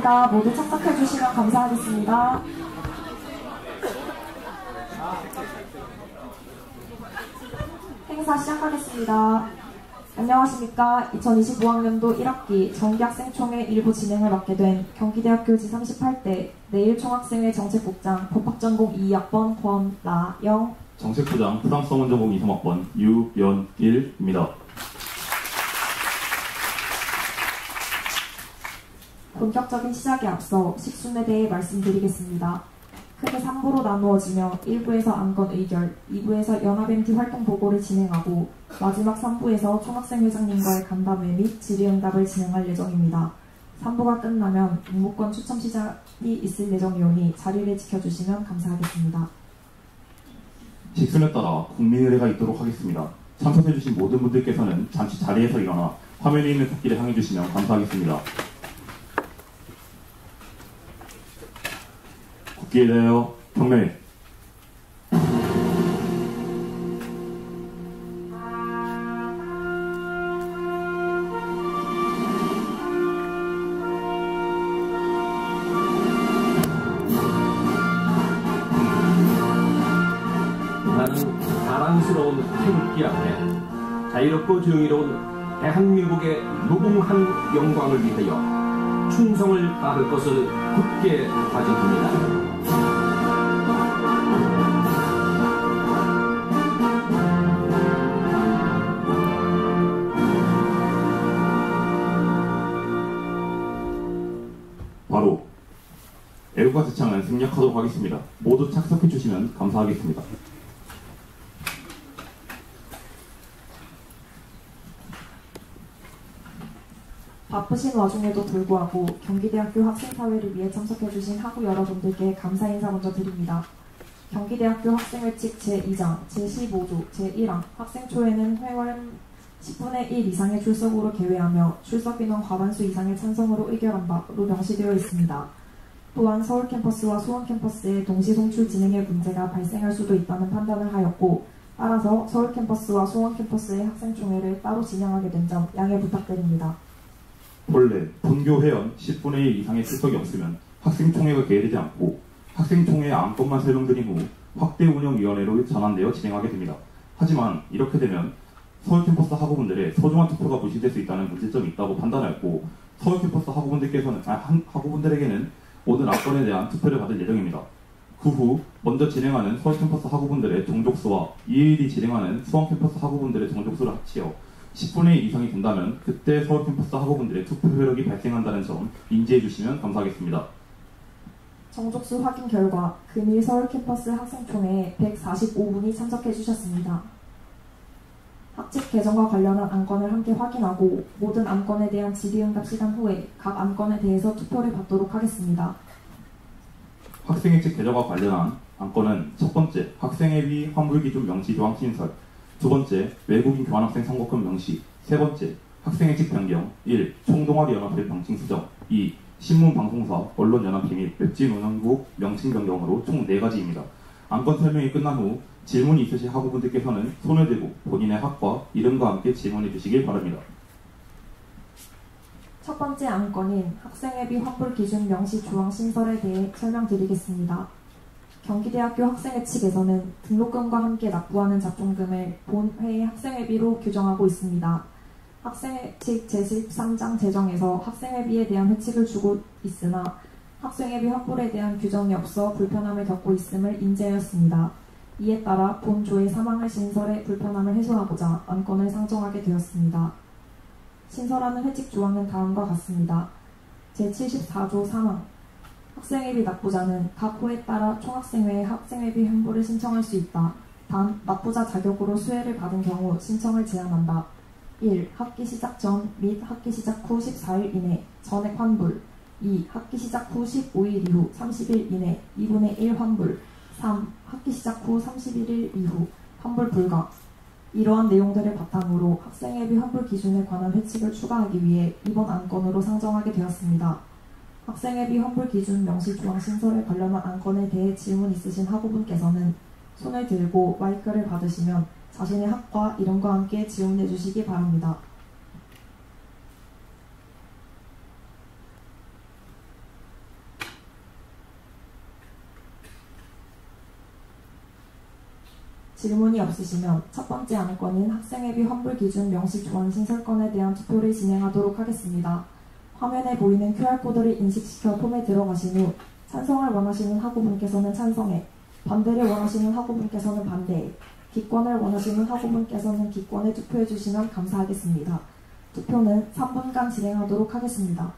시작하겠습니다. 모두 착석해 주시면 감사하겠습니다. 행사 시작하겠습니다. 안녕하십니까. 2025학년도 1학기 정기학생총회 일부 진행을 맡게 된 경기대학교 제38대 내일 총학생회 정책국장 법학전공 2학번 권라영, 정책부장 프랑스어문 전공 23학번 유연일입니다. 본격적인 시작에 앞서 식순에 대해 말씀드리겠습니다. 크게 3부로 나누어지며 1부에서 안건 의결, 2부에서 연합MT 활동 보고를 진행하고 마지막 3부에서 총학생 회장님과의 간담회 및 질의응답을 진행할 예정입니다. 3부가 끝나면 묵묵권 추첨 시작이 있을 예정이오니 자리를 지켜주시면 감사하겠습니다. 식순에 따라 국민의례가 있도록 하겠습니다. 참석해주신 모든 분들께서는 잠시 자리에서 일어나 화면에 있는 국기를 향해 주시면 감사하겠습니다. 국기에 대하여 경례. 나는 사랑스러운 태극기 앞에 자유롭고 정의로운 대한민국의 무궁한 영광을 위하여 충성을 다할 것을 굳게 다짐합니다. 바로 애국가 제창을 생략하도록 하겠습니다. 모두 착석해 주시면 감사하겠습니다. 바쁘신 와중에도 불구하고 경기대학교 학생사회를 위해 참석해주신 학우 여러분들께 감사 인사 먼저 드립니다. 경기대학교 학생회칙 제2장 제15조 제1항 학생초에는 회원 10분의 1 이상의 출석으로 개회하며 출석인원 과반수 이상의 찬성으로 의결한 바로 명시되어 있습니다. 또한 서울 캠퍼스와 수원 캠퍼스의 동시 송출 진행에 문제가 발생할 수도 있다는 판단을 하였고, 따라서 서울 캠퍼스와 수원 캠퍼스의 학생총회를 따로 진행하게 된 점 양해 부탁드립니다. 본래 본교 회원 10분의 1 이상의 출석이 없으면 학생총회가 개회되지 않고 학생총회의 안건만 설명드린 후 확대운영위원회로 전환되어 진행하게 됩니다. 하지만 이렇게 되면 서울 캠퍼스 학우분들의 소중한 투표가 무시될 수 있다는 문제점이 있다고 판단하였고, 서울 캠퍼스 학우분들에게는 모든 안건에 대한 투표를 받을 예정입니다. 그 후 먼저 진행하는 서울 캠퍼스 학우분들의 정족수와 이에 일이 진행하는 수원 캠퍼스 학우분들의 정족수를 합치어 10분의 1 이상이 된다면 그때 서울 캠퍼스 학우분들의 투표 효력이 발생한다는 점 인지해 주시면 감사하겠습니다. 정족수 확인 결과 금일 서울 캠퍼스 학생총회에 145분이 참석해 주셨습니다. 학칙 개정과 관련한 안건을 함께 확인하고 모든 안건에 대한 질의응답 시간 후에 각 안건에 대해서 투표를 받도록 하겠습니다. 학생회칙 개정과 관련한 안건은 첫 번째, 학생회비 환불기준 명시 조항 신설, 두 번째, 외국인 교환학생 선거권 명시, 세 번째, 학생회칙 변경, 1. 총동아리 연합회 명칭 수정, 2. 신문방송사, 언론연합회 및 웹진운영국 명칭 변경으로 총 4가지입니다. 안건 설명이 끝난 후 질문이 있으신 학우분들께서는 손을 들고 본인의 학과 이름과 함께 질문해 주시길 바랍니다. 첫 번째 안건인 학생회비 환불 기준 명시 조항 신설에 대해 설명드리겠습니다. 경기대학교 학생회 측에서는 등록금과 함께 납부하는 작종금을 본회의 학생회비로 규정하고 있습니다. 학생회 측 제13장 제정에서 학생회비에 대한 혜택을 주고 있으나 학생회비 환불에 대한 규정이 없어 불편함을 겪고 있음을 인지하였습니다. 이에 따라 본조의 사망을 신설해 불편함을 해소하고자 안건을 상정하게 되었습니다. 신설하는 회칙 조항은 다음과 같습니다. 제74조 3항 학생회비 납부자는 각 호에 따라 총학생회에 학생회비 환불을 신청할 수 있다. 단, 납부자 자격으로 수혜를 받은 경우 신청을 제한한다. 1. 학기 시작 전 및 학기 시작 후 14일 이내 전액 환불. 2. 학기 시작 후 15일 이후 30일 이내 2분의 1 환불. 3. 학기 시작 후 31일 이후 환불 불가. 이러한 내용들을 바탕으로 학생회비 환불 기준에 관한 회칙을 추가하기 위해 이번 안건으로 상정하게 되었습니다. 학생회비 환불 기준 명시 조항 신설에 관련한 안건에 대해 질문 있으신 학우분께서는 손을 들고 마이크를 받으시면 자신의 학과 이름과 함께 질문해 주시기 바랍니다. 질문이 없으시면 첫 번째 안건인 학생회비 환불 기준 명시 조항 신설건에 대한 투표를 진행하도록 하겠습니다. 화면에 보이는 QR코드를 인식시켜 폼에 들어가신 후 찬성을 원하시는 학우분께서는 찬성에, 반대를 원하시는 학우분께서는 반대에, 기권을 원하시는 학우분께서는 기권에 투표해 주시면 감사하겠습니다. 투표는 3분간 진행하도록 하겠습니다.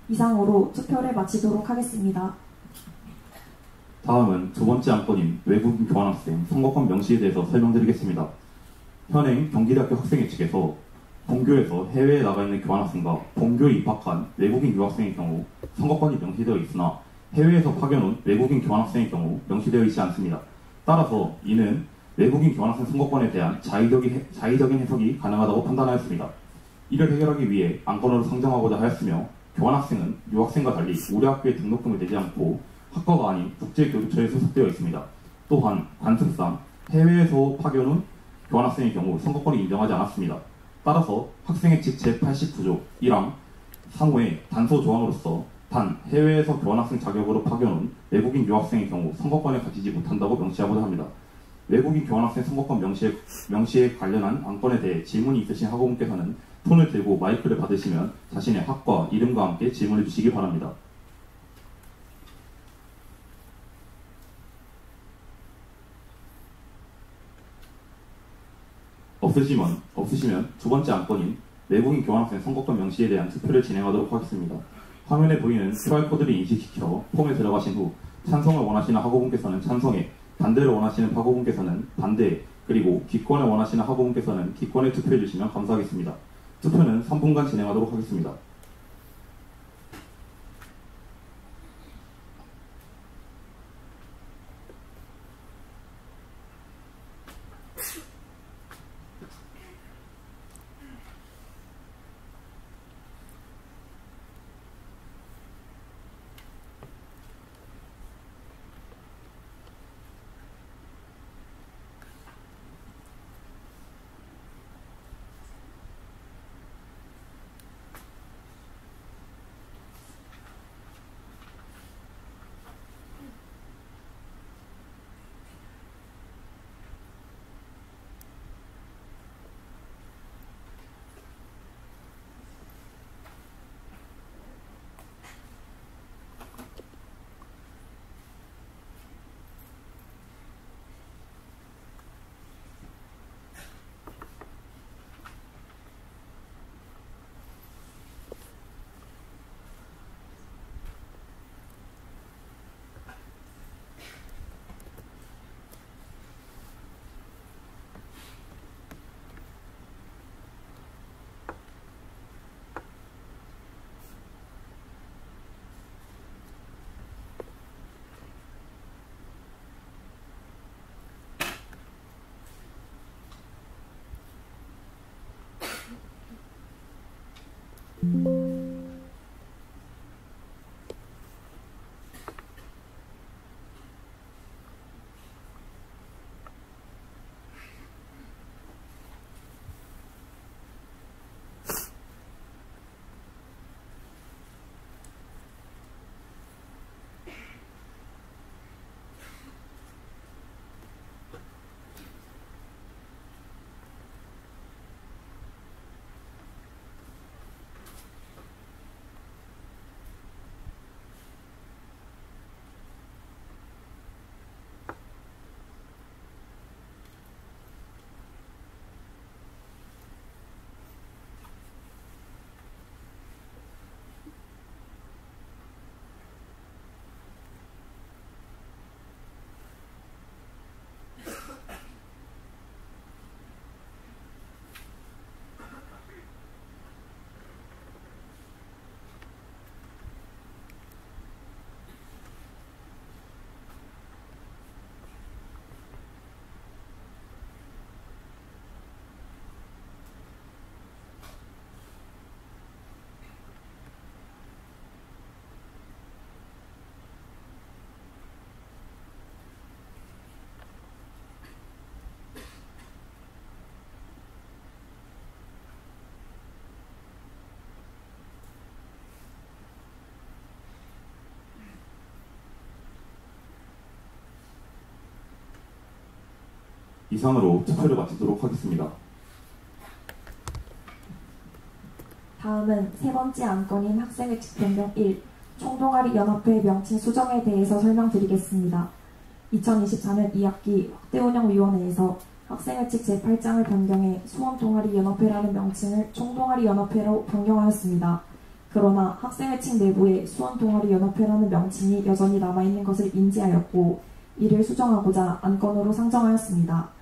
이상으로 투표를 마치도록 하겠습니다. 다음은 두 번째 안건인 외국인 교환학생 선거권 명시에 대해서 설명드리겠습니다. 현행 경기대학교 학생회 측에서 본교에서 해외에 나가 있는 교환학생과 본교에 입학한 외국인 유학생의 경우 선거권이 명시되어 있으나 해외에서 파견 온 외국인 교환학생의 경우 명시되어 있지 않습니다. 따라서 이는 외국인 교환학생 선거권에 대한 자의적인 해석이 가능하다고 판단하였습니다. 이를 해결하기 위해 안건으로 상정하고자 하였으며, 교환학생은 유학생과 달리 우리 학교에 등록금을 내지 않고 학과가 아닌 국제교류처에 소속되어 있습니다. 또한 관습상 해외에서 파견 온 교환학생의 경우 선거권이 인정하지 않았습니다. 따라서 학생회 측 제89조 1항 상호의 단서 조항으로서 단 해외에서 교환학생 자격으로 파견 온 외국인 유학생의 경우 선거권에 가지지 못한다고 명시하고자 합니다. 외국인 교환학생 선거권 명시에 관련한 안건에 대해 질문이 있으신 학우분께서는 폰을 들고 마이크를 받으시면 자신의 학과 이름과 함께 질문해 주시기 바랍니다. 없으시면 두 번째 안건인 외국인 교환학생 선거권 명시에 대한 투표를 진행하도록 하겠습니다. 화면에 보이는 QR코드를 인식시켜 폼에 들어가신 후 찬성을 원하시는 학우분께서는 찬성에, 반대를 원하시는 학우분께서는 반대에, 그리고 기권을 원하시는 학우분께서는 기권에 투표해 주시면 감사하겠습니다. 투표는 3분간 진행하도록 하겠습니다. 이상으로 투표를 마치도록 하겠습니다. 다음은 세 번째 안건인 학생회칙 변경 1, 총동아리 연합회 명칭 수정에 대해서 설명드리겠습니다. 2024년 2학기 확대운영위원회에서 학생회칙 제8장을 변경해 수원동아리연합회라는 명칭을 총동아리연합회로 변경하였습니다. 그러나 학생회칙 내부에 수원동아리연합회라는 명칭이 여전히 남아있는 것을 인지하였고 이를 수정하고자 안건으로 상정하였습니다.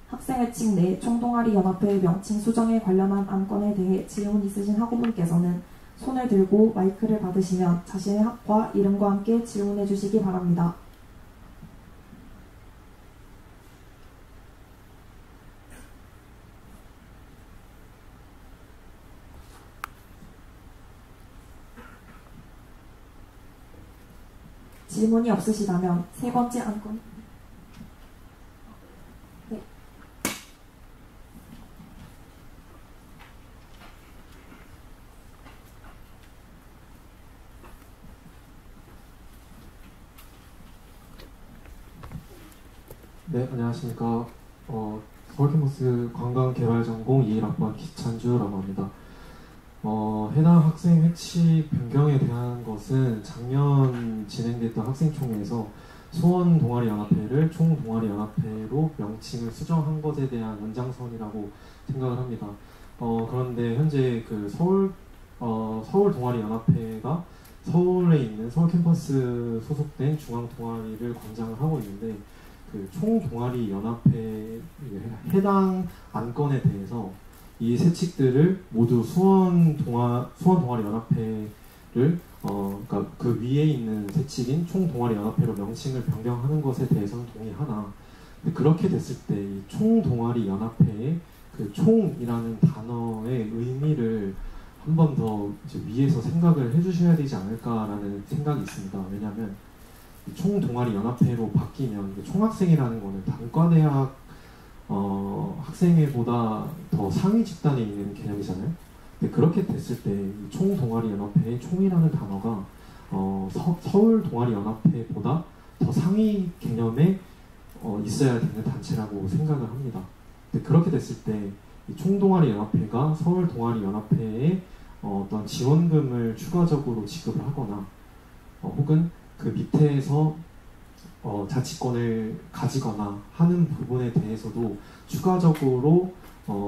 학생회칙 내 총동아리연합회 명칭 수정에 관련한 안건에 대해 질문 있으신 학우분께서는 손을 들고 마이크를 받으시면 자신의 학과 이름과 함께 질문해 주시기 바랍니다. 질문이 없으시다면 세 번째 안건. 네. 네, 안녕하십니까. 서울캠퍼스 관광개발전공 21학번 기찬주라고 합니다. 해당 학생 회칙 변경에 대한 것은 작년 진행됐던 학생총회에서 수원 동아리연합회를 총동아리연합회로 명칭을 수정한 것에 대한 연장선이라고 생각을 합니다. 그런데 현재 그 서울 동아리연합회가 서울에 있는 서울 캠퍼스 소속된 중앙 동아리를 관장을 하고 있는데 그 총동아리연합회 해당 안건에 대해서 이 세칙들을 모두 수원동아리연합회를 그러니까 그 위에 있는 세칙인 총동아리연합회로 명칭을 변경하는 것에 대해서는 동의하나 근데 그렇게 됐을 때 이 총동아리연합회의 그 총이라는 단어의 의미를 한 번 더 위에서 생각을 해주셔야 되지 않을까라는 생각이 있습니다. 왜냐하면 총동아리연합회로 바뀌면 총학생이라는 거는 단과대학 학생회보다 더 상위 집단에 있는 개념이잖아요. 근데 그렇게 됐을 때 총동아리연합회의 총이라는 단어가 서울동아리연합회보다 더 상위 개념에 있어야 되는 단체라고 생각을 합니다. 근데 그렇게 됐을 때 이 총동아리연합회가 서울동아리연합회에 어떤 지원금을 추가적으로 지급을 하거나 혹은 그 밑에서 자치권을 가지거나 하는 부분에 대해서도 추가적으로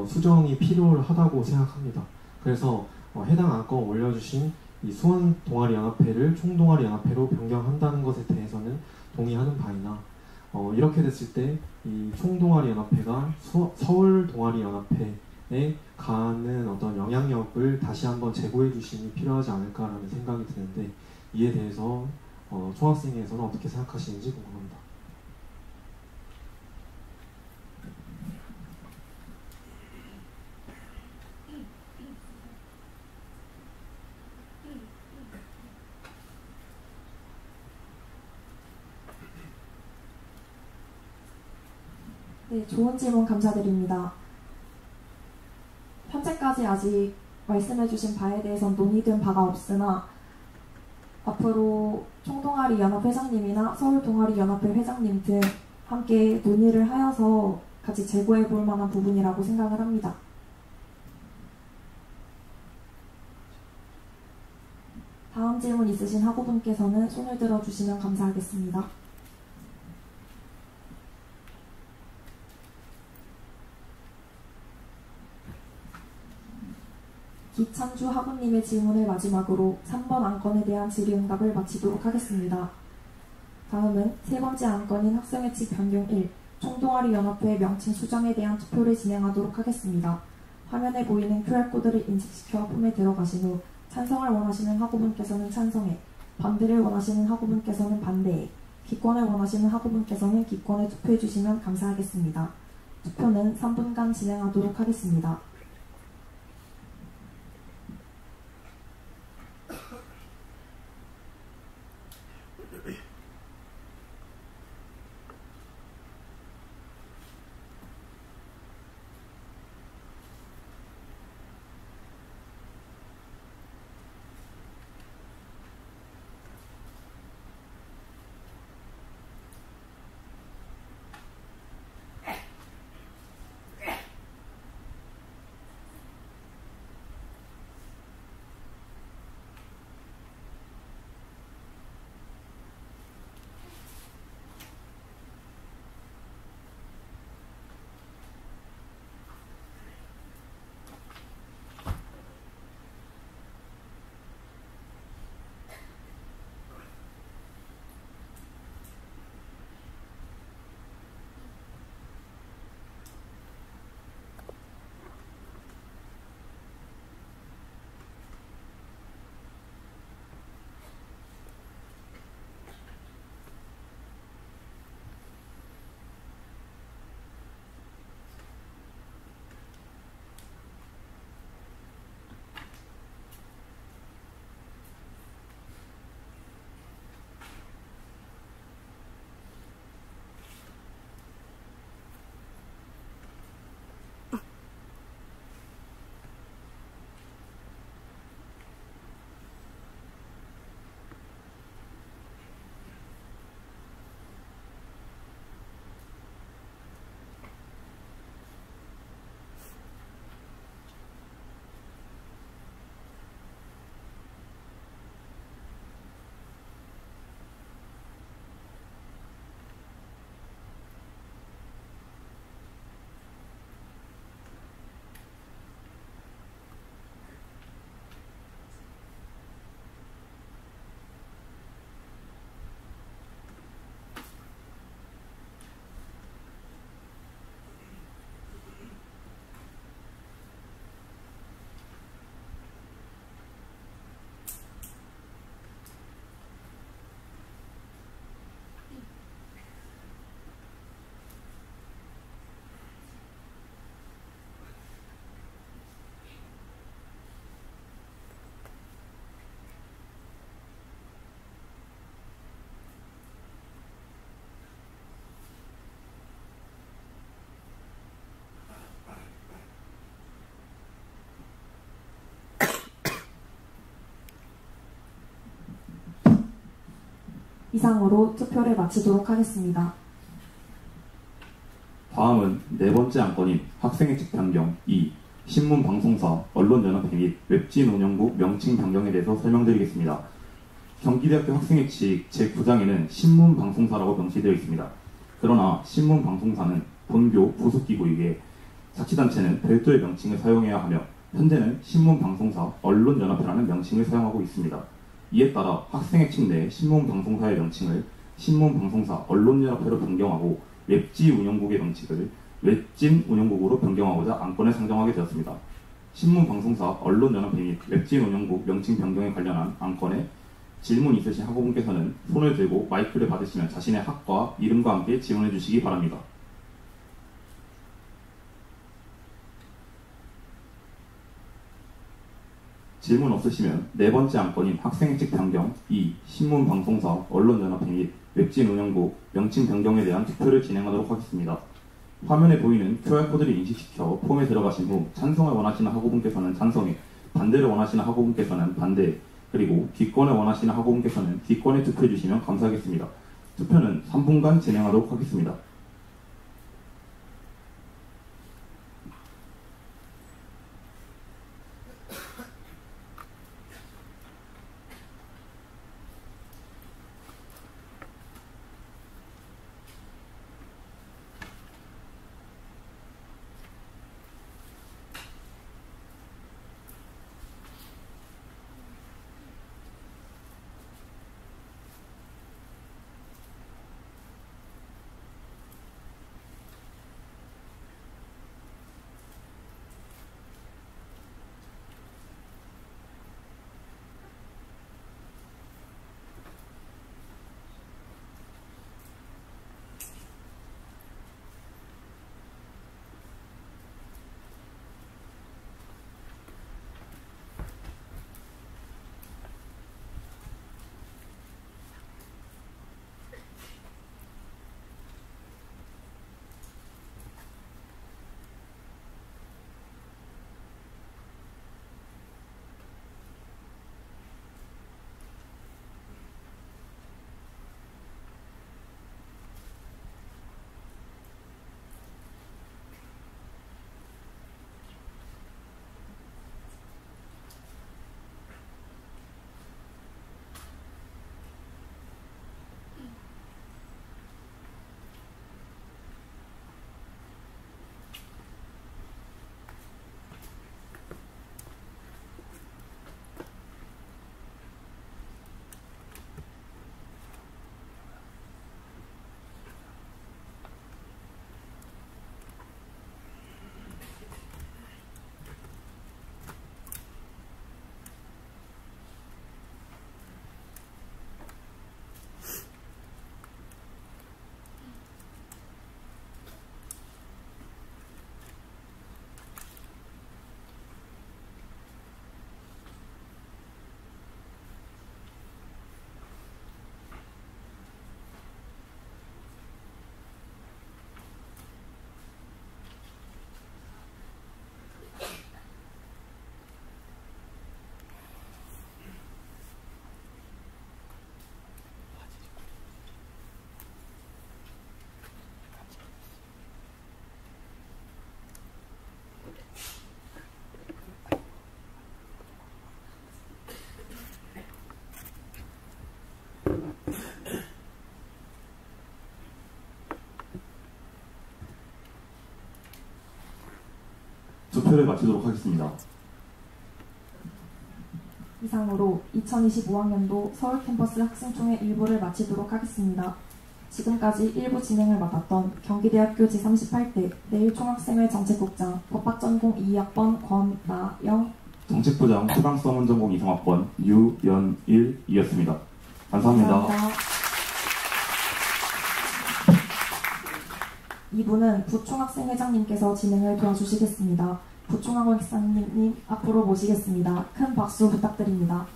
수정이 필요하다고 생각합니다. 그래서 해당 안건 올려주신 이 수원동아리연합회를 총동아리연합회로 변경한다는 것에 대해서는 동의하는 바이나 이렇게 됐을 때 이 총동아리연합회가 서울동아리연합회에 가는 어떤 영향력을 다시 한번 제고해 주심이 필요하지 않을까라는 생각이 드는데 이에 대해서 총학생회에서는 어떻게 생각하시는지 궁금합니다. 네, 좋은 질문 감사드립니다. 현재까지 아직 말씀해주신 바에 대해선 논의된 바가 없으나 앞으로 총동아리 연합 회장님이나 서울동아리 연합회 회장님 등 함께 논의를 하여서 같이 재고해 볼 만한 부분이라고 생각을 합니다. 다음 질문 있으신 학우분께서는 손을 들어주시면 감사하겠습니다. 기찬주 학우님의 질문을 마지막으로 3번 안건에 대한 질의응답을 마치도록 하겠습니다. 다음은 세 번째 안건인 학생회칙 변경 1, 총동아리 연합회 명칭 수정에 대한 투표를 진행하도록 하겠습니다. 화면에 보이는 QR코드를 인식시켜 폼에 들어가신 후 찬성을 원하시는 학우분께서는 찬성에, 반대를 원하시는 학우분께서는 반대에, 기권을 원하시는 학우분께서는 기권에 투표해 주시면 감사하겠습니다. 투표는 3분간 진행하도록 하겠습니다. 이상으로 투표를 마치도록 하겠습니다. 다음은 네 번째 안건인 학생회칙 변경 2, 신문방송사, 언론연합회 및 웹진 운영국 명칭 변경에 대해서 설명드리겠습니다. 경기대학교 학생회칙 제9장에는 신문방송사라고 명시되어 있습니다. 그러나 신문방송사는 본교 부속기구이기에 자치단체는 별도의 명칭을 사용해야 하며 현재는 신문방송사, 언론연합회라는 명칭을 사용하고 있습니다. 이에 따라 학생회칙 내 신문방송사의 명칭을 신문방송사, 언론연합회로 변경하고 웹지 운영국의 명칭을 웹진 운영국으로 변경하고자 안건을 상정하게 되었습니다. 신문방송사, 언론연합회 및 웹진 운영국 명칭 변경에 관련한 안건에 질문 있으신 학우분께서는 손을 들고 마이크를 받으시면 자신의 학과 이름과 함께 지원해 주시기 바랍니다. 질문 없으시면 네 번째 안건인 학생회칙 변경 2, 신문방송사, 언론연합회 및 웹진 운영국 명칭 변경에 대한 투표를 진행하도록 하겠습니다. 화면에 보이는 QR코드를 인식시켜 폼에 들어가신 후 찬성을 원하시는 학우분께서는 찬성에, 반대를 원하시는 학우분께서는 반대, 그리고 기권을 원하시는 학우분께서는 기권에 투표해 주시면 감사하겠습니다. 투표는 3분간 진행하도록 하겠습니다. 투표를 마치도록 하겠습니다. 이상으로 2025학년도 서울 캠퍼스 학생총회 일부를 마치도록 하겠습니다. 지금까지 일부 진행을 맡았던 경기대학교 제38대 내일총학생회 정책국장 법학전공 2학번 권나영, 정책부장 수강서문전공 2성학번 유연일이었습니다. 감사합니다. 2부는 부총학생회장님께서 진행을 도와주시겠습니다. 부총학원사님 앞으로 모시겠습니다. 큰 박수 부탁드립니다.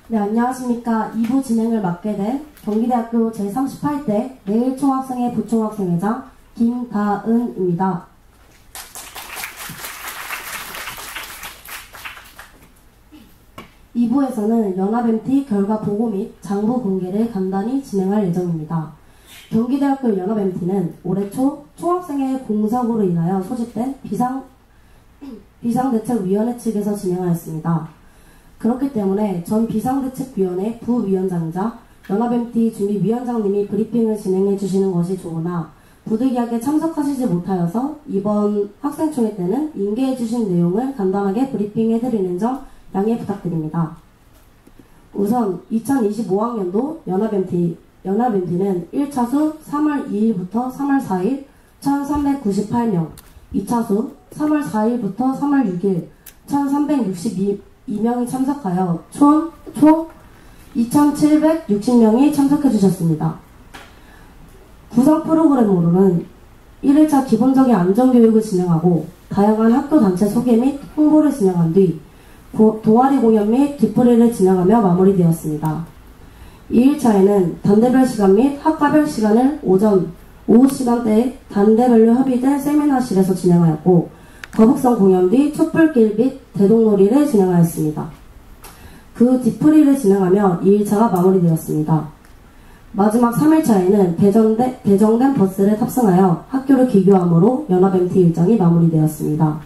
네, 안녕하십니까. 2부 진행을 맡게 된 경기대학교 제38대 내일총학생회 부총학생회장 김다은입니다. (2부에서는) 연합MT 결과 보고 및 장부 공개를 간단히 진행할 예정입니다. 경기대학교 연합MT는 올해 초 총학생회 공석으로 인하여 소집된 비상대책위원회 측에서 진행하였습니다. 그렇기 때문에 전 비상대책위원회 부위원장이자 연합MT 준비위원장님이 브리핑을 진행해 주시는 것이 좋으나 부득이하게 참석하시지 못하여서 이번 학생총회 때는 인계해 주신 내용을 간단하게 브리핑해 드리는 점 양해 부탁드립니다. 우선 2025학년도 연합MT는 1차수 3월 2일부터 3월 4일 1398명, 2차수 3월 4일부터 3월 6일 1362명이 참석하여 총 2760명이 참석해 주셨습니다. 구성 프로그램으로는 1일차 기본적인 안전교육을 진행하고 다양한 학교 단체 소개 및 홍보를 진행한 뒤 동아리 공연 및 뒤풀이를 진행하며 마무리되었습니다. 2일차에는 단대별 시간 및 학과별 시간을 오후 시간대에 단대별로 협의된 세미나실에서 진행하였고, 거북선 공연 뒤 촛불길 및 대동놀이를 진행하였습니다. 그 뒤풀이를 진행하며 2일차가 마무리되었습니다. 마지막 3일차에는 배정된 버스를 탑승하여 학교를 기교함으로 연합MT 일정이 마무리되었습니다.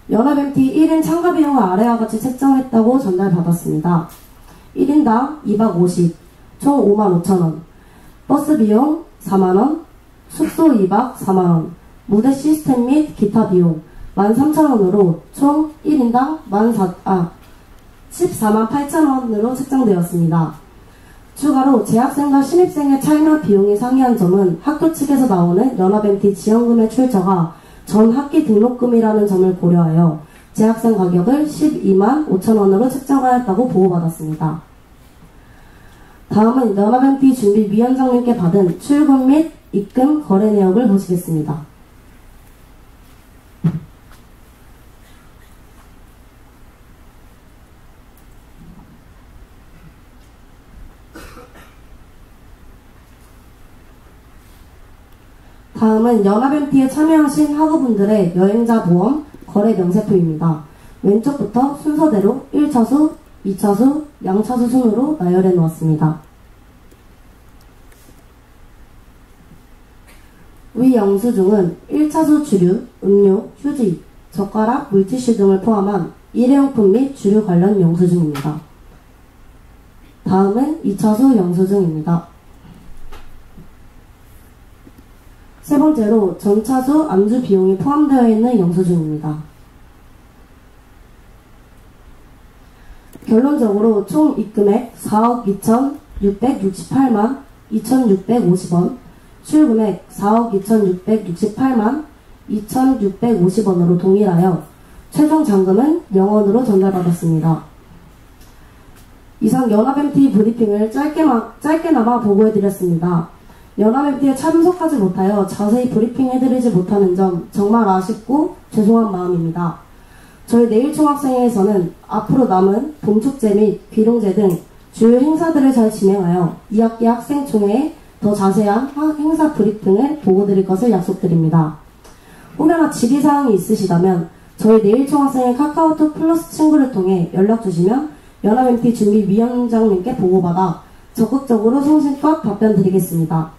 연합MT 1인 참가 비용을 아래와 같이 책정했다고 전달받았습니다. 1인당 2박 50, 총 55,000원, 버스 비용 4만원, 숙소 2박 4만원, 무대 시스템 및 기타 비용 13,000원으로 총 1인당 14만 8천원으로 책정되었습니다. 추가로 재학생과 신입생의 차이나 비용이 상이한 점은 학교 측에서 나오는 연합MT 지원금의 출처가 전 학기 등록금이라는 점을 고려하여 재학생 가격을 12만 5천원으로 책정하였다고 보고받았습니다. 다음은 연합MT 준비위원장님께 받은 출금 및 입금 거래 내역을 보시겠습니다. 다음은 연합MT에 참여하신 학우분들의 여행자 보험 거래 명세표입니다. 왼쪽부터 순서대로 1차수, 2차수, 양차수 순으로 나열해 놓았습니다. 위 영수증은 1차수 주류, 음료, 휴지, 젓가락, 물티슈 등을 포함한 일회용품 및 주류 관련 영수증입니다. 다음은 2차수 영수증입니다. 세 번째로 전차수 안주 비용이 포함되어 있는 영수증입니다. 결론적으로 총 입금액 4억 2,668만 2,650원, 출금액 4억 2,668만 2,650원으로 동일하여 최종 잔금은 0원으로 전달받았습니다. 이상 연합MT 브리핑을 짧게나마 보고해드렸습니다. 연합MT에 참석하지 못하여 자세히 브리핑해드리지 못하는 점 정말 아쉽고 죄송한 마음입니다. 저희 내일 총학생회에서는 앞으로 남은 봄축제 및 귀농제 등 주요 행사들을 잘 진행하여 2학기 학생총회에 더 자세한 행사 브리핑을 보고드릴 것을 약속드립니다. 혹여나 질의사항이 있으시다면 저희 내일 총학생회 카카오톡 플러스 친구를 통해 연락주시면 연합MT 준비위원장님께 보고받아 적극적으로 성실껏 답변드리겠습니다.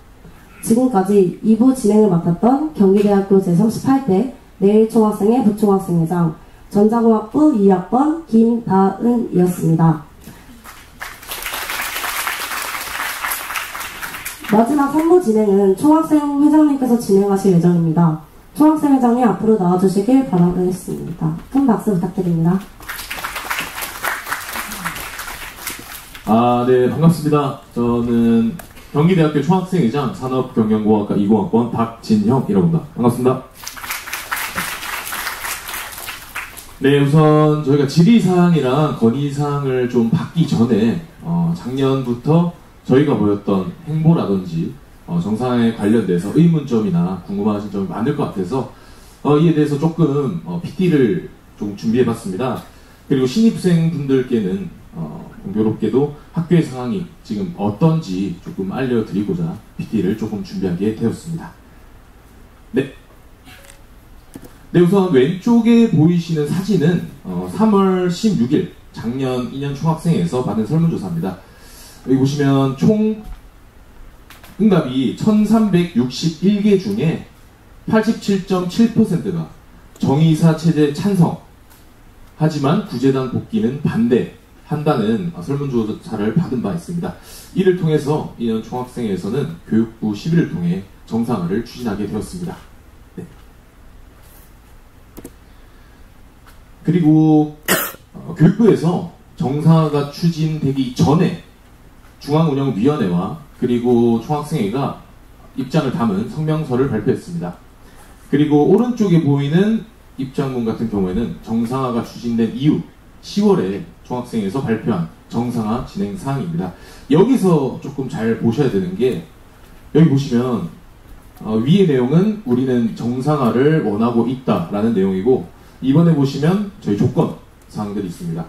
지금까지 2부 진행을 맡았던 경기대학교 제38대 내일 총학생회 부총학생회장 전자공학부 2학번 김다은이었습니다. 마지막 3부 진행은 총학생 회장님께서 진행하실 예정입니다. 총학생 회장님 앞으로 나와주시길 바라겠습니다. 큰 박수 부탁드립니다. 네, 반갑습니다. 저는 경기대학교 총학생회장 산업경영공학과 20학번 박진형이라고 합니다. 반갑습니다. 네, 우선 저희가 질의사항이랑 건의사항을 좀 받기 전에 작년부터 저희가 보였던 행보라든지 정상에 관련돼서 의문점이나 궁금하신 점이 많을 것 같아서 이에 대해서 조금 PT를 좀 준비해봤습니다. 그리고 신입생 분들께는 공교롭게도 학교의 상황이 지금 어떤지 조금 알려드리고자 PT를 조금 준비하게 되었습니다. 네, 우선 왼쪽에 보이시는 사진은 3월 16일 작년 2년 총학생회에서 받은 설문조사입니다. 여기 보시면 총 응답이 1361개 중에 87.7%가 정의사 체제 찬성, 하지만 구제당 복귀는 반대한다는 설문조사를 받은 바 있습니다. 이를 통해서 2년 총학생회에서는 교육부 시비를 통해 정상화를 추진하게 되었습니다. 네. 그리고 교육부에서 정상화가 추진되기 전에 중앙운영위원회와 그리고 총학생회가 입장을 담은 성명서를 발표했습니다. 그리고 오른쪽에 보이는 입장문 같은 경우에는 정상화가 추진된 이후 10월에 총학생회에서 발표한 정상화 진행 사항입니다. 여기서 조금 잘 보셔야 되는 게 여기 보시면 위의 내용은 우리는 정상화를 원하고 있다라는 내용이고 이번에 보시면 저희 조건 사항들이 있습니다.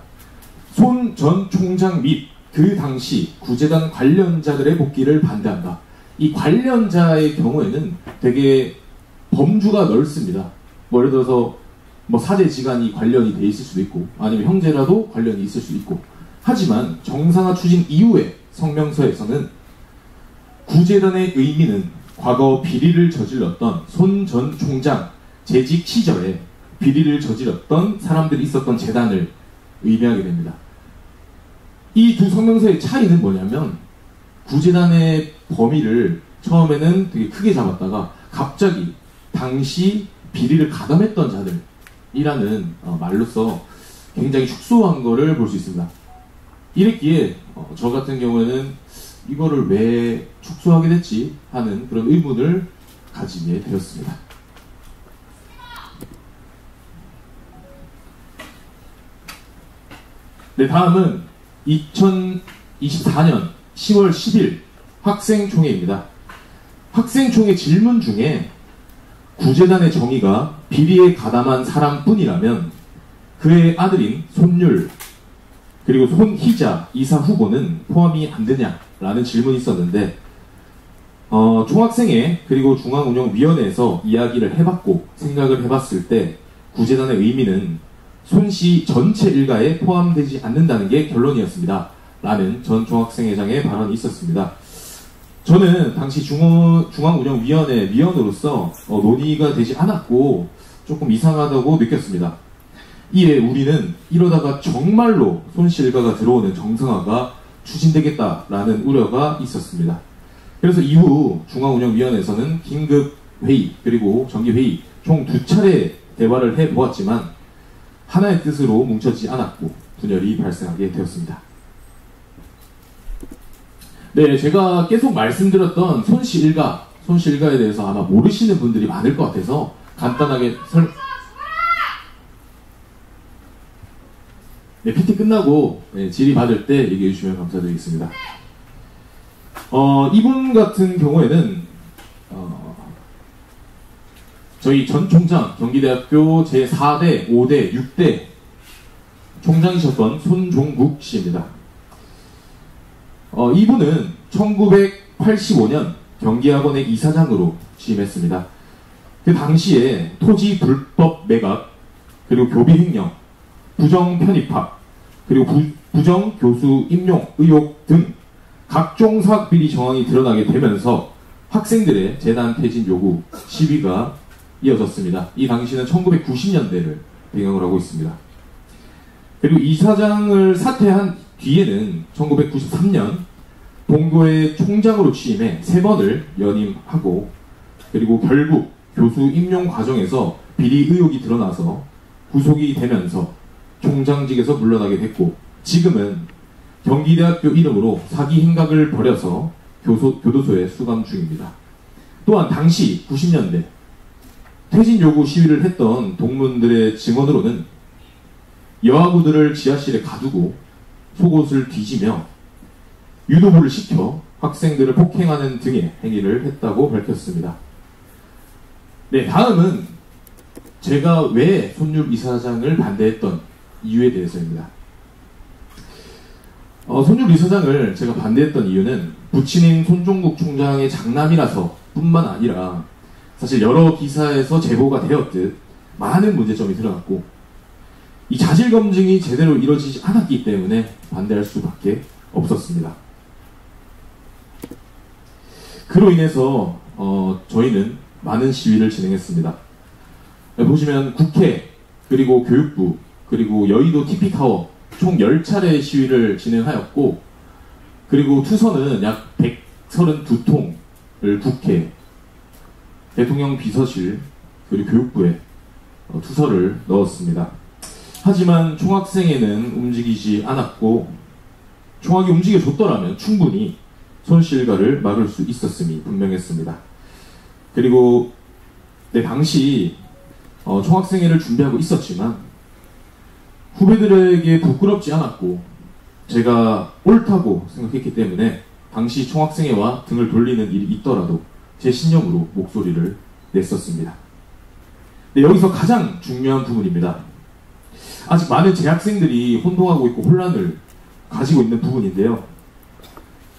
손 전 총장 및 그 당시 구제단 관련자들의 복귀를 반대한다. 이 관련자의 경우에는 되게 범주가 넓습니다. 뭐 예를 들어서 뭐 사제지간이 관련이 돼 있을 수도 있고 아니면 형제라도 관련이 있을 수도 있고 하지만 정상화 추진 이후의 성명서에서는 구제단의 의미는 과거 비리를 저질렀던 손 전 총장 재직 시절에 비리를 저질렀던 사람들이 있었던 재단을 의미하게 됩니다. 이 두 성명서의 차이는 뭐냐면 구제단의 범위를 처음에는 되게 크게 잡았다가 갑자기 당시 비리를 가담했던 자들이라는 말로써 굉장히 축소한 거를 볼 수 있습니다. 이랬기에 저 같은 경우에는 이거를 왜 축소하게 됐지 하는 그런 의문을 가지게 되었습니다. 네, 다음은 2024년 10월 10일 학생총회입니다. 학생총회 질문 중에 구제단의 정의가 비리에 가담한 사람뿐이라면 그의 아들인 손율 그리고 손희자 이사 후보는 포함이 안 되냐라는 질문이 있었는데 총학생회 그리고 중앙운영위원회에서 이야기를 해봤고 생각을 해봤을 때 구제단의 의미는 손씨 전체 일가에 포함되지 않는다는 게 결론이었습니다. 라는 전 총학생회장의 발언이 있었습니다. 저는 당시 중앙운영위원회 위원으로서 논의가 되지 않았고 조금 이상하다고 느꼈습니다. 이에 우리는 이러다가 정말로 손씨 일가가 들어오는 정상화가 추진되겠다라는 우려가 있었습니다. 그래서 이후 중앙운영위원회에서는 긴급회의 그리고 정기회의 총 2차례 대화를 해보았지만 하나의 뜻으로 뭉쳐지지 않았고 분열이 발생하게 되었습니다. 네, 제가 계속 말씀드렸던 손씨 일가에 대해서 아마 모르시는 분들이 많을 것 같아서 간단하게 네, PT 끝나고 질의 받을 때 얘기해 주시면 감사드리겠습니다. 이분 같은 경우에는 저희 전 총장 경기대학교 제4대, 5대, 6대 총장이셨던 손종국 씨입니다. 이분은 1985년 경기학원의 이사장으로 취임했습니다. 그 당시에 토지 불법 매각, 그리고 교비 횡령, 부정 편입학, 그리고 부정 교수 임용 의혹 등 각종 사학 비리 정황이 드러나게 되면서 학생들의 재단 폐진 요구 시위가 이어졌습니다. 이 당시는 1990년대를 배경으로 하고 있습니다. 그리고 이사장을 사퇴한 뒤에는 1993년 동고의 총장으로 취임해 3번을 연임하고 그리고 결국 교수 임용 과정에서 비리 의혹이 드러나서 구속이 되면서 총장직에서 물러나게 됐고 지금은 경기대학교 이름으로 사기 행각을 벌여서 교도소에 수감 중입니다. 또한 당시 90년대 퇴진 요구 시위를 했던 동문들의 증언으로는 여아부들을 지하실에 가두고 속옷을 뒤지며 유도부를 시켜 학생들을 폭행하는 등의 행위를 했다고 밝혔습니다. 네, 다음은 제가 왜 손율 이사장을 반대했던 이유에 대해서입니다. 손율 이사장을 제가 반대했던 이유는 부친인 손종국 총장의 장남이라서 뿐만 아니라 사실 여러 기사에서 제보가 되었듯 많은 문제점이 드러났고 이 자질 검증이 제대로 이루어지지 않았기 때문에 반대할 수밖에 없었습니다. 그로 인해서 저희는 많은 시위를 진행했습니다. 보시면 국회 그리고 교육부 그리고 여의도 TP타워 총 10차례 시위를 진행하였고 그리고 투서는 약 132통을 국회, 대통령 비서실 그리고 교육부에 투서를 넣었습니다. 하지만 총학생회는 움직이지 않았고 총학이 움직여줬더라면 충분히 손실가를 막을 수 있었음이 분명했습니다. 그리고 당시 총학생회를 준비하고 있었지만 후배들에게 부끄럽지 않았고 제가 옳다고 생각했기 때문에 당시 총학생회와 등을 돌리는 일이 있더라도 제 신념으로 목소리를 냈었습니다. 여기서 가장 중요한 부분입니다. 아직 많은 재학생들이 혼동하고 있고 혼란을 가지고 있는 부분인데요.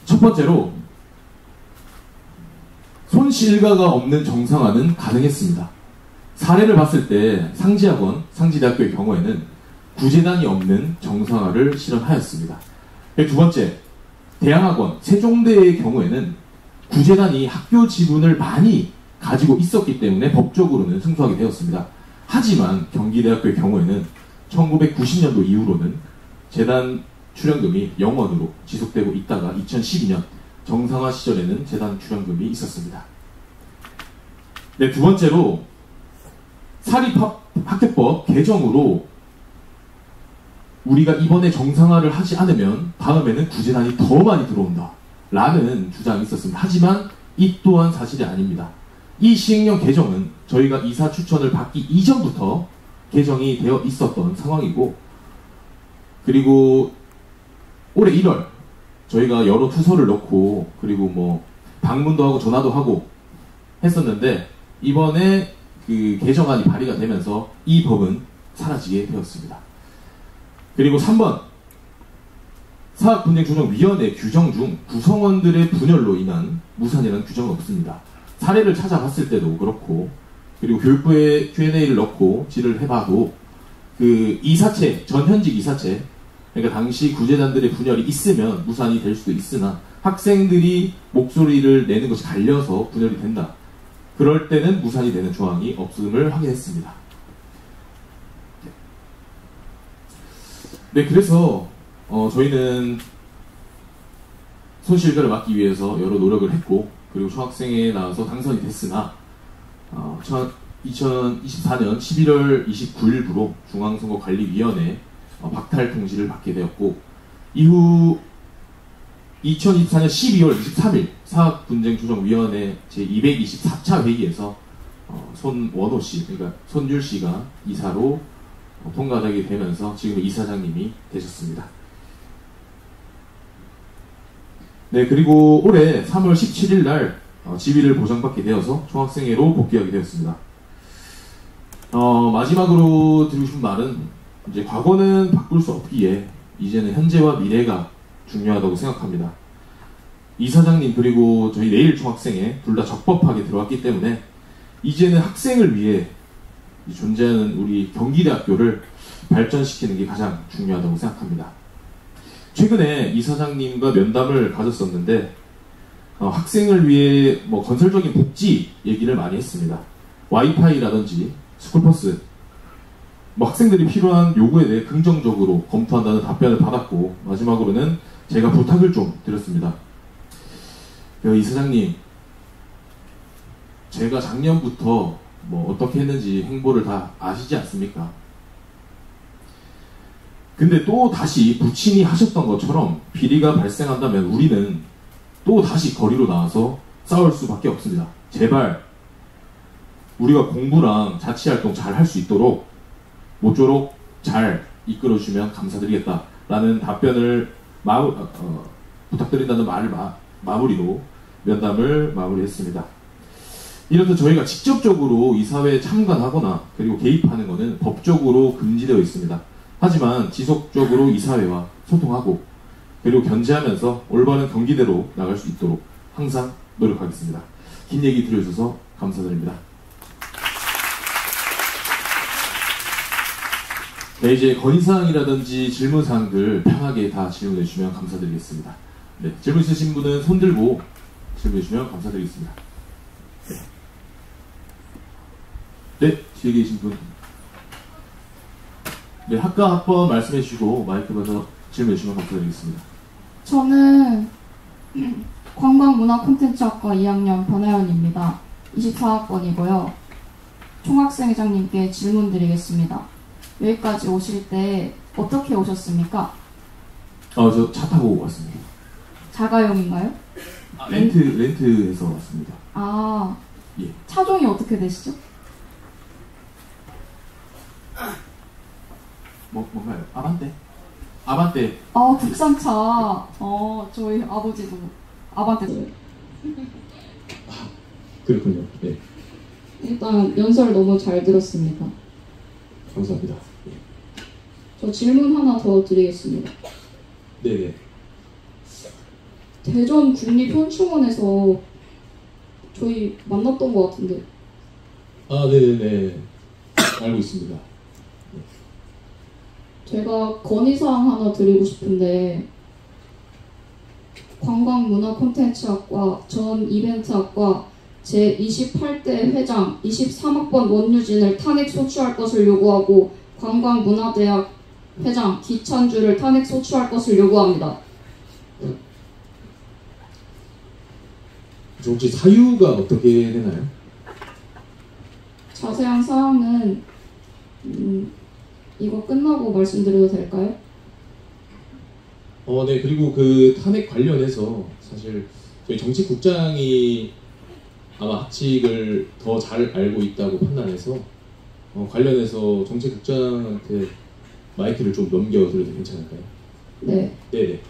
첫 번째로 손실가가 없는 정상화는 가능했습니다. 사례를 봤을 때 상지학원, 상지대학교의 경우에는 구제단이 없는 정상화를 실현하였습니다. 두 번째, 대양학원, 세종대의 경우에는 구제단이 학교 지분을 많이 가지고 있었기 때문에 법적으로는 승소하게 되었습니다. 하지만 경기대학교의 경우에는 1990년도 이후로는 재단 출연금이 0원으로 지속되고 있다가 2012년 정상화 시절에는 재단 출연금이 있었습니다. 네, 두 번째로 사립학교법 개정으로 우리가 이번에 정상화를 하지 않으면 다음에는 구제단이 더 많이 들어온다 라는 주장이 있었습니다. 하지만 이 또한 사실이 아닙니다. 이 시행령 개정은 저희가 이사 추천을 받기 이전부터 개정이 되어 있었던 상황이고, 그리고 올해 1월 저희가 여러 투서를 넣고 그리고 뭐 방문도 하고 전화도 하고 했었는데 이번에 그 개정안이 발의가 되면서 이 법은 사라지게 되었습니다. 그리고 3번, 사학분쟁조정위원회 규정 중 구성원들의 분열로 인한 무산이라는 규정은 없습니다. 사례를 찾아봤을 때도 그렇고, 그리고 교육부에 Q&A를 넣고 질의를 해봐도 그 이사체, 전현직 이사체, 그러니까 당시 구제단들의 분열이 있으면 무산이 될 수도 있으나 학생들이 목소리를 내는 것이 갈려서 분열이 된다. 그럴 때는 무산이 되는 조항이 없음을 확인했습니다. 네, 그래서 저희는 손실가를 막기 위해서 여러 노력을 했고, 그리고 총학생회에 나와서 당선이 됐으나 2024년 11월 29일부로 중앙선거관리위원회 박탈 통지를 받게 되었고, 이후 2024년 12월 23일 사학분쟁조정위원회 제224차 회의에서 손원호 씨, 그러니까 손율 씨가 이사로 통과되게 되면서 지금 이사장님이 되셨습니다. 네, 그리고 올해 3월 17일 날 지위를 보장받게 되어서 총학생회로 복귀하게 되었습니다. 마지막으로 드리고 싶은 말은, 이제 과거는 바꿀 수 없기에 이제는 현재와 미래가 중요하다고 생각합니다. 이사장님 그리고 저희 내일 총학생회 둘 다 적법하게 들어왔기 때문에 이제는 학생을 위해 존재하는 우리 경기대학교를 발전시키는 게 가장 중요하다고 생각합니다. 최근에 이사장님과 면담을 가졌었는데 학생을 위해 뭐 건설적인 복지 얘기를 많이 했습니다. 와이파이라든지 스쿨버스, 뭐 학생들이 필요한 요구에 대해 긍정적으로 검토한다는 답변을 받았고, 마지막으로는 제가 부탁을 좀 드렸습니다. 이사장님, 제가 작년부터 뭐 어떻게 했는지 행보를 다 아시지 않습니까? 근데 또 다시 부친이 하셨던 것처럼 비리가 발생한다면 우리는 또 다시 거리로 나와서 싸울 수밖에 없습니다. 제발 우리가 공부랑 자치활동 잘 할 수 있도록 모쪼록 잘 이끌어주시면 감사드리겠다라는 답변을 부탁드린다는 말을 마무리로 면담을 마무리했습니다. 이렇듯 저희가 직접적으로 이 사회에 참관하거나 그리고 개입하는 것은 법적으로 금지되어 있습니다. 하지만 지속적으로 이 사회와 소통하고 그리고 견제하면서 올바른 경기대로 나갈 수 있도록 항상 노력하겠습니다. 긴 얘기 들어주셔서 감사드립니다. 네, 이제 건의사항이라든지 질문사항들 편하게 다 질문해 주시면 감사드리겠습니다. 네, 질문 있으신 분은 손 들고 질문해 주시면 감사드리겠습니다. 네, 뒤에 계신 분. 네, 학과 학번 말씀해 주시고 마이크 받아서 질문해 주시면 감사드리겠습니다. 저는 관광문화콘텐츠학과 2학년 변하연입니다. 24학번이고요. 총학생회장님께 질문 드리겠습니다. 여기까지 오실 때 어떻게 오셨습니까? 저 차 타고 왔습니다. 자가용인가요? 렌트해서 왔습니다. 아, 예. 차종이 어떻게 되시죠? 뭔가요? 아반떼. 아, 국산차. 저희 아버지도 아반떼. 그렇군요. 네. 일단 연설 너무 잘 들었습니다. 감사합니다. 예. 저 질문 하나 더 드리겠습니다. 네네. 대전 국립현충원에서 저희 만났던 것 같은데. 아, 네네네. 알고 있습니다. 제가 건의사항 하나 드리고 싶은데, 관광문화콘텐츠학과 전 이벤트학과 제28대 회장 23학번 원유진을 탄핵 소추할 것을 요구하고 관광문화대학 회장 기찬주를 탄핵 소추할 것을 요구합니다. 혹시 사유가 어떻게 되나요? 자세한 사항은 이거 끝나고 말씀드려도 될까요? 네. 그리고 그 탄핵 관련해서 사실 저희 정치국장이 아마 학칙을 더 잘 알고 있다고 판단해서 관련해서 정치국장한테 마이크를 좀 넘겨드려도 괜찮을까요? 네. 네네.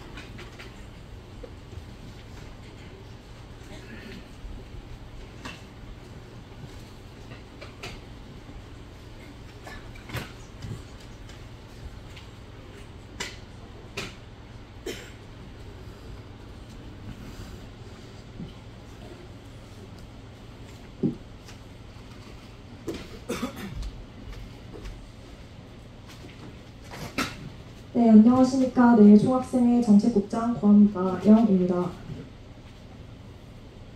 네, 안녕하십니까. 네, 총학생회 정책국장 권다영입니다.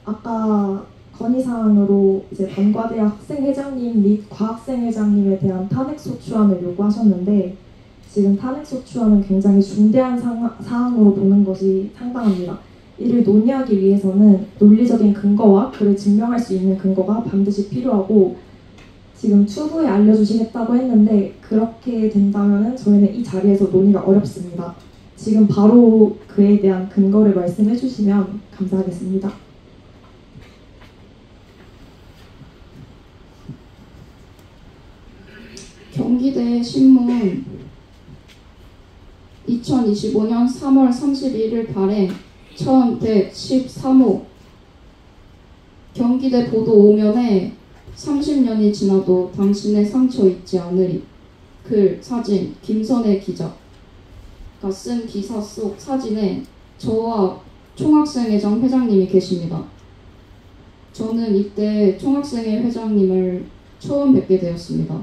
아까 건의사항으로 이제 단과대학 학생회장님 및 과학생회장님에 대한 탄핵소추안을 요구하셨는데, 지금 탄핵소추안은 굉장히 중대한 사항으로 보는 것이 상당합니다. 이를 논의하기 위해서는 논리적인 근거와 그를 증명할 수 있는 근거가 반드시 필요하고, 지금 추후에 알려주시겠다고 했는데 그렇게 된다면 저희는 이 자리에서 논의가 어렵습니다. 지금 바로 그에 대한 근거를 말씀해 주시면 감사하겠습니다. 경기대 신문 2025년 3월 31일 발행 1113호 경기대 보도 5면에 30년이 지나도 당신의 상처 잊지 않으리. 글, 사진, 김선혜 기자가 쓴 기사 속 사진에 저와 총학생회장 회장님이 계십니다. 저는 이때 총학생회 회장님을 처음 뵙게 되었습니다.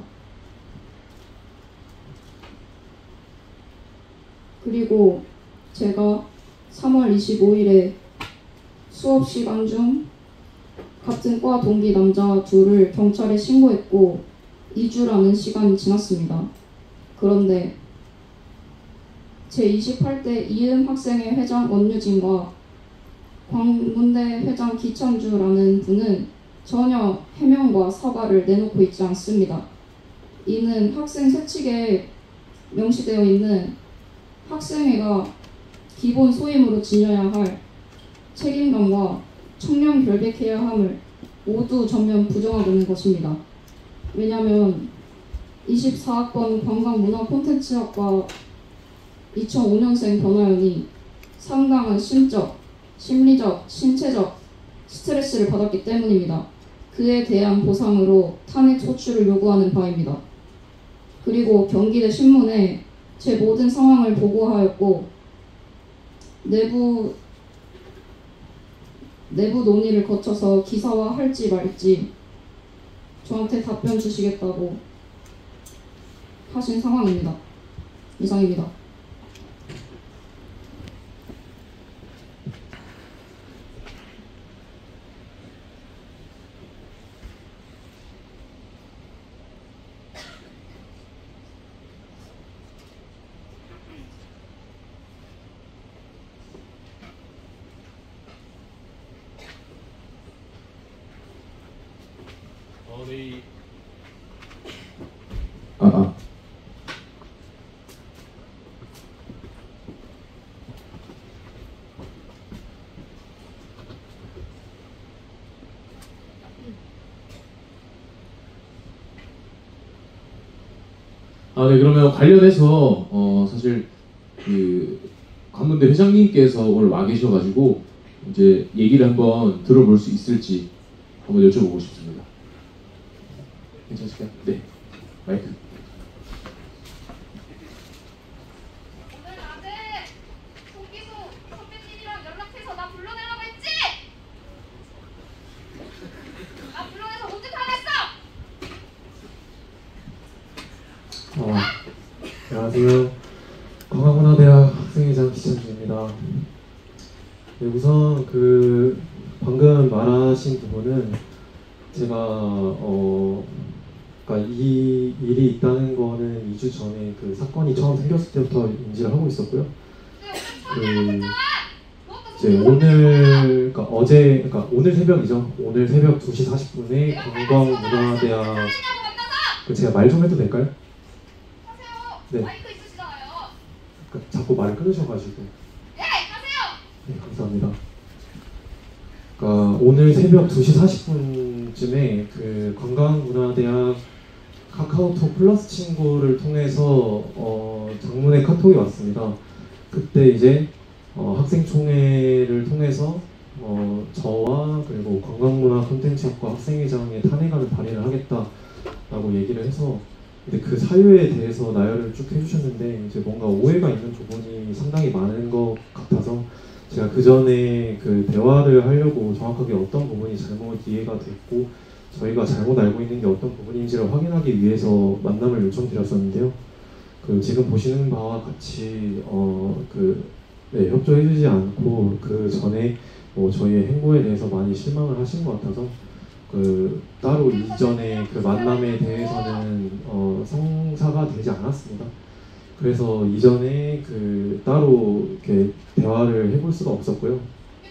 그리고 제가 3월 25일에 수업 시간 중 같은 과 동기 남자 둘을 경찰에 신고했고 2주라는 시간이 지났습니다. 그런데 제28대 이은 학생회 회장 원유진과 광문대 회장 기찬주라는 분은 전혀 해명과 사과를 내놓고 있지 않습니다. 이는 학생 세칙에 명시되어 있는 학생회가 기본 소임으로 지녀야 할 책임감과 청렴 결백해야 함을 모두 전면 부정하고 있는 것입니다. 왜냐하면 24학번 관광문화콘텐츠학과 2005년생 변화연이 상당한 심적, 심리적, 신체적 스트레스를 받았기 때문입니다. 그에 대한 보상으로 탄핵 소추를 요구하는 바입니다. 그리고 경기대 신문에 제 모든 상황을 보고하였고 내부 논의를 거쳐서 기사화할지 말지 저한테 답변 주시겠다고 하신 상황입니다. 이상입니다. 네, 그러면 관련해서 사실 그 관문대 회장님께서 오늘 와 계셔가지고 이제 얘기를 한번 들어볼 수 있을지 한번 여쭤보고 싶습니다. 괜찮으실까요? 네, 마이크. 안녕하세요. 관광문화대학 학생회장 기찬주입니다. 네, 우선 방금 말하신 부분은 제가 그러니까 이 일이 있다는 거는 2주 전에 그 사건이 처음 생겼을 때부터 인지를 하고 있었고요. 이제 그러니까 오늘 새벽이죠. 오늘 새벽 2시 40분에 관광문화대학 제가 말 좀 해도 될까요? 네. 마이크 있으시잖아요. 그러니까 자꾸 말을 끊으셔가지고. 네, 하세요. 네, 감사합니다. 그러니까 오늘 새벽 2시 40분쯤에 그 관광문화대학 카카오톡 플러스 친구를 통해서 장문의 카톡이 왔습니다. 그때 이제 학생총회를 통해서 저와 그리고 관광문화 콘텐츠학과 학생회장의 탄핵안을 발의를 하겠다라고 얘기를 해서 근데 그 사유에 대해서 나열을 쭉 해주셨는데 이제 뭔가 오해가 있는 부분이 상당히 많은 것 같아서 제가 그 전에 그 대화를 하려고 정확하게 어떤 부분이 잘못 이해가 됐고 저희가 잘못 알고 있는 게 어떤 부분인지를 확인하기 위해서 만남을 요청드렸었는데요. 지금 보시는 바와 같이 협조해주지 않고 그 전에 저희의 행보에 대해서 많이 실망을 하신 것 같아서 따로 이전에 그 만남에 대해서는 성사가 되지 않았습니다. 그래서 이전에 따로 이렇게 대화를 해볼 수가 없었고요.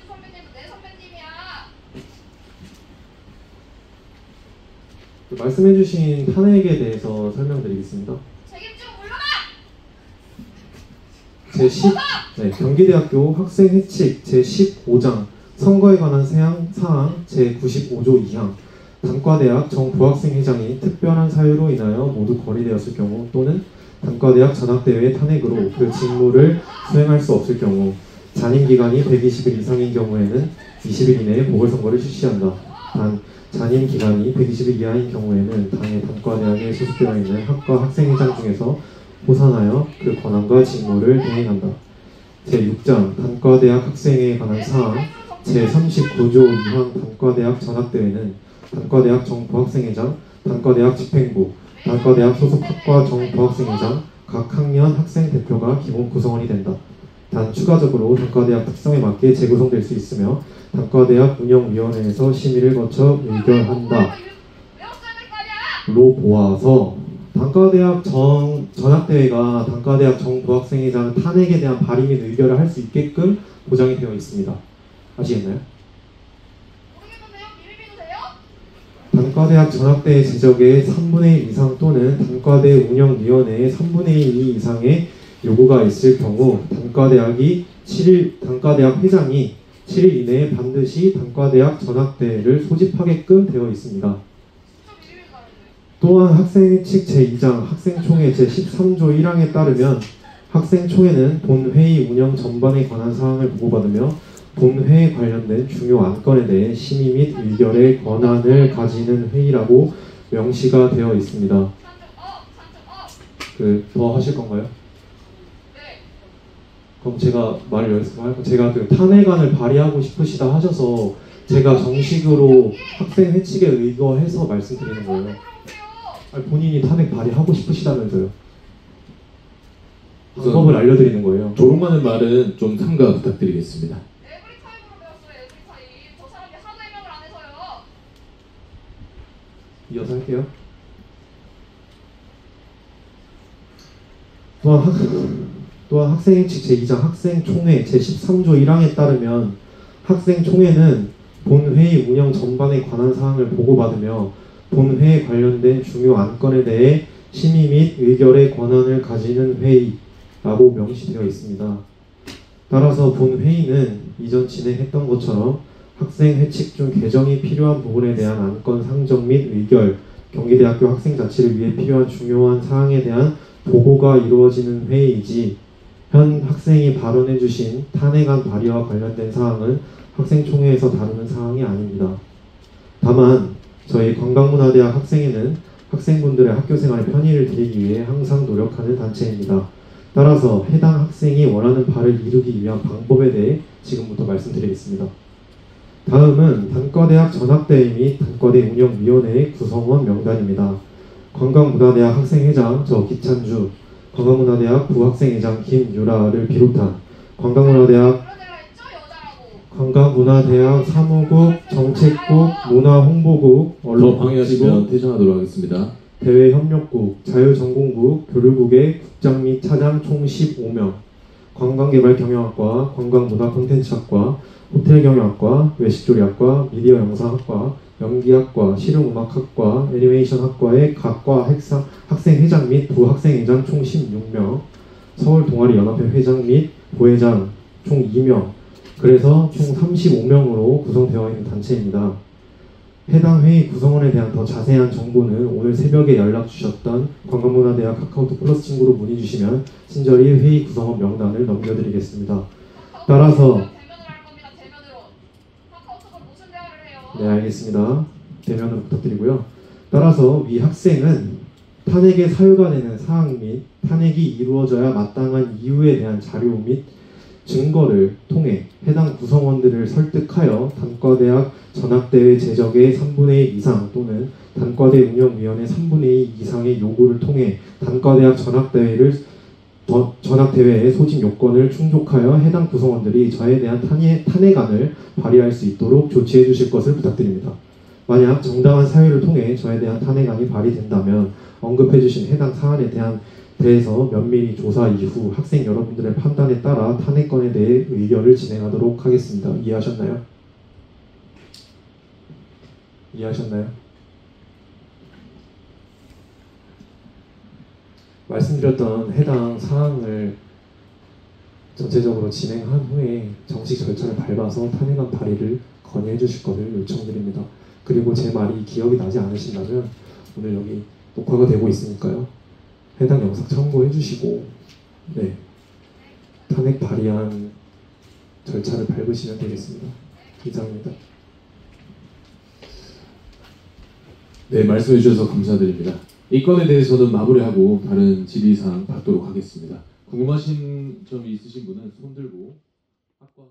선배님은 내 선배님이야. 말씀해주신 탄핵에 대해서 설명드리겠습니다. 책임 좀 물러나! 경기대학교 학생회칙 제15장 선거에 관한 사항 제95조 2항 단과대학 정부학생회장이 특별한 사유로 인하여 모두 거리되었을 경우 또는 단과대학 전학대회의 탄핵으로 그 직무를 수행할 수 없을 경우 잔임기간이 120일 이상인 경우에는 20일 이내에 보궐선거를 실시한다. 단 잔임기간이 120일 이하인 경우에는 당해 단과대학에 소속되어 있는 학과 학생회장 중에서 호선하여 그 권한과 직무를 대행한다. 제6장 단과대학 학생회에 관한 사항 제39조 2항 단과대학 전학대회는 단과대학 정부학생회장, 단과대학 집행부, 단과대학 소속 학과 정부학생회장, 각 학년 학생 대표가 기본 구성원이 된다. 단 추가적으로 단과대학 특성에 맞게 재구성될 수 있으며 단과대학 운영위원회에서 심의를 거쳐 의결한다. 로 보아서 단과대학 전학대회가 단과대학 정부학생회장 탄핵에 대한 발의 및 의결을 할 수 있게끔 보장이 되어 있습니다. 아시겠나요? 단과대학 전학대회 제적의 3분의 1 이상 또는 단과대 운영위원회의 3분의 2 이상의 요구가 있을 경우 단과대학 회장이 7일 이내에 반드시 단과대학 전학대회를 소집하게끔 되어 있습니다. 또한 학생회칙 제2장 학생총회 제13조 1항에 따르면 학생총회는 본회의 운영 전반에 관한 사항을 보고받으며 본회에 관련된 중요 안건에 대해 심의 및 의결의 권한을 가지는 회의라고 명시가 되어 있습니다. 더 하실 건가요? 그럼 제가 말을 여기서 할게요. 제가 탄핵안을 발의하고 싶으시다 하셔서 제가 정식으로 학생회칙에 의거해서 말씀드리는 거예요. 본인이 탄핵 발의하고 싶으시다면서요. 방법을 알려드리는 거예요. 조롱하는 말은 좀 삼가 부탁드리겠습니다. 이어서 할게요. 또한 학생회칙 제2장 학생총회 제13조 1항에 따르면 학생총회는 본회의 운영 전반에 관한 사항을 보고받으며 본회에 관련된 중요 안건에 대해 심의 및 의결의 권한을 가지는 회의라고 명시되어 있습니다. 따라서 본회의는 이전 진행했던 것처럼 학생회칙 중 개정이 필요한 부분에 대한 안건 상정 및 의결, 경기대학교 학생자치를 위해 필요한 중요한 사항에 대한 보고가 이루어지는 회의이지 현 학생이 발언해주신 탄핵안 발의와 관련된 사항은 학생총회에서 다루는 사항이 아닙니다. 다만 저희 관광문화대학 학생회는 학생분들의 학교생활 편의를 드리기 위해 항상 노력하는 단체입니다. 따라서 해당 학생이 원하는 바를 이루기 위한 방법에 대해 지금부터 말씀드리겠습니다. 다음은 단과대학 전학대회 및 단과대 운영위원회의 구성원 명단입니다. 관광문화대학 학생회장 저 기찬주, 관광문화대학 부학생회장 김유라를 비롯한 관광문화대학 사무국, 정책국, 문화홍보국, 더 방해하시면 퇴장하도록 하겠습니다. 대외협력국, 자유전공국, 교류국의 국장 및 차장 총 15명, 관광개발경영학과, 관광문화콘텐츠학과, 호텔경영학과, 외식조리학과, 미디어영상학과, 연기학과, 실용음악학과, 애니메이션학과의 각과 학생회장 및 부학생회장 총 16명, 서울동아리연합회 회장 및 부회장 총 2명, 그래서 총 35명으로 구성되어 있는 단체입니다. 해당 회의 구성원에 대한 더 자세한 정보는 오늘 새벽에 연락 주셨던 관광문화대학 카카오톡 플러스 친구로 문의 주시면 친절히 회의 구성원 명단을 넘겨드리겠습니다. 따라서 네, 알겠습니다. 대면으로 부탁드리고요. 따라서 위 학생은 탄핵의 사유가 되는 사항 및 탄핵이 이루어져야 마땅한 이유에 대한 자료 및 증거를 통해 해당 구성원들을 설득하여 단과대학 전학대회 제적의 3분의 1 이상 또는 단과대 운영위원회 3분의 2 이상의 요구를 통해 단과대학 전학대회의 소집 요건을 충족하여 해당 구성원들이 저에 대한 탄핵안을 발의할 수 있도록 조치해 주실 것을 부탁드립니다. 만약 정당한 사유를 통해 저에 대한 탄핵안이 발의된다면 언급해 주신 해당 사안에 대해서 면밀히 조사 이후 학생 여러분들의 판단에 따라 탄핵건에 대해 의결을 진행하도록 하겠습니다. 이해하셨나요? 이해하셨나요? 말씀드렸던 해당 사항을 전체적으로 진행한 후에 정식 절차를 밟아서 탄핵안 발의를 건의해 주실 것을 요청드립니다. 그리고 제 말이 기억이 나지 않으신다면 오늘 여기 녹화가 되고 있으니까요. 해당 영상 참고해 주시고 네, 탄핵 발의안 절차를 밟으시면 되겠습니다. 이상입니다. 네, 말씀해 주셔서 감사드립니다. 이 건에 대해서는 마무리하고 다른 질의사항 받도록 하겠습니다. 궁금하신 점이 있으신 분은 손 들고 학과